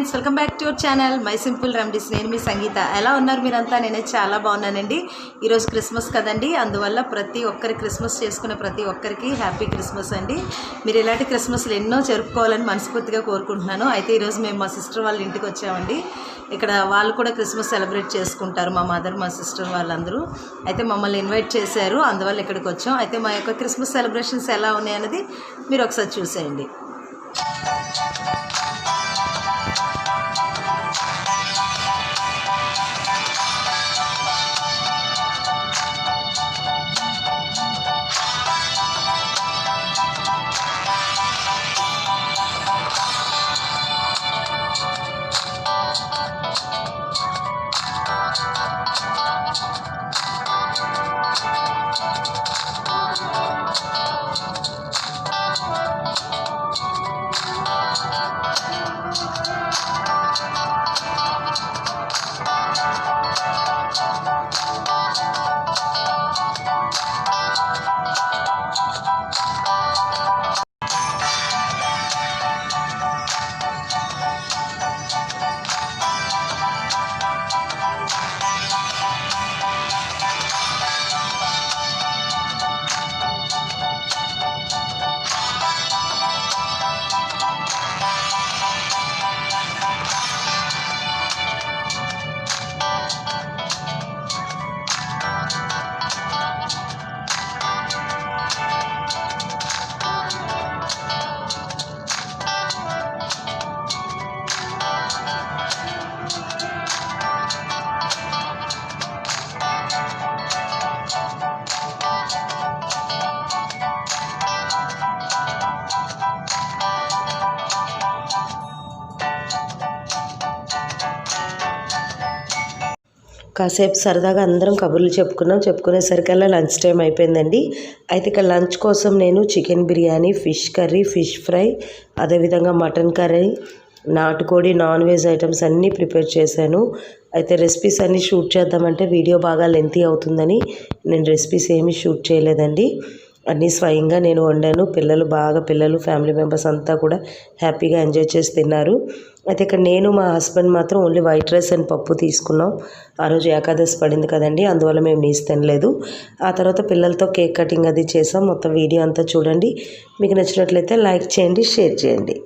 Friends, welcome back to your channel my simple remedies. నేను మీ సంగీత. ఎలా ఉన్నారు మీరంతా? నేనైతే చాలా బాగున్నానండి. ఈరోజు క్రిస్మస్ కదండి, అందువల్ల ప్రతి ఒక్కరి క్రిస్మస్ చేసుకునే ప్రతి ఒక్కరికి హ్యాపీ క్రిస్మస్ అండి. మీరు ఇలాంటి క్రిస్మస్లు ఎన్నో జరుపుకోవాలని మనస్ఫూర్తిగా కోరుకుంటున్నాను. అయితే ఈరోజు మేము మా సిస్టర్ వాళ్ళ ఇంటికి వచ్చామండి. ఇక్కడ వాళ్ళు కూడా క్రిస్మస్ సెలబ్రేట్ చేసుకుంటారు, మా మదర్ మా సిస్టర్ వాళ్ళందరూ. అయితే మమ్మల్ని ఇన్వైట్ చేశారు, అందువల్ల ఇక్కడికి వచ్చాం. అయితే మా యొక్క క్రిస్మస్ సెలబ్రేషన్స్ ఎలా ఉన్నాయన్నది మీరు ఒకసారి చూసేయండి. కాసేపు సరదాగా అందరం కబుర్లు చెప్పుకునేసరికల్లా లంచ్ టైం అయిపోయిందండి. అయితే ఇక్కడ లంచ్ కోసం నేను chicken biryani, fish curry, fish fry, అదేవిధంగా మటన్ కర్రీ, నాటుకోడి, నాన్ వెజ్ ఐటమ్స్ అన్నీ ప్రిపేర్ చేశాను. అయితే రెసిపీస్ అన్నీ షూట్ చేద్దామంటే వీడియో బాగా లెంతీ అవుతుందని నేను రెసిపీస్ ఏమీ షూట్ చేయలేదండి. అన్నీ స్వయంగా నేను వండాను. పిల్లలు ఫ్యామిలీ మెంబర్స్ అంతా కూడా హ్యాపీగా ఎంజాయ్ చేసి తిన్నారు. అయితే ఇక్కడ నేను మా హస్బెండ్ మాత్రం ఓన్లీ వైట్ రైస్ అండ్ పప్పు తీసుకున్నాం. ఆ రోజు ఏకాదశి పడింది కదండి, అందువల్ల మేము నీసు తినలేదు. ఆ తర్వాత పిల్లలతో కేక్ కటింగ్ అది చేసాం. మొత్తం వీడియో అంతా చూడండి. మీకు నచ్చినట్లయితే లైక్ చేయండి, షేర్ చేయండి.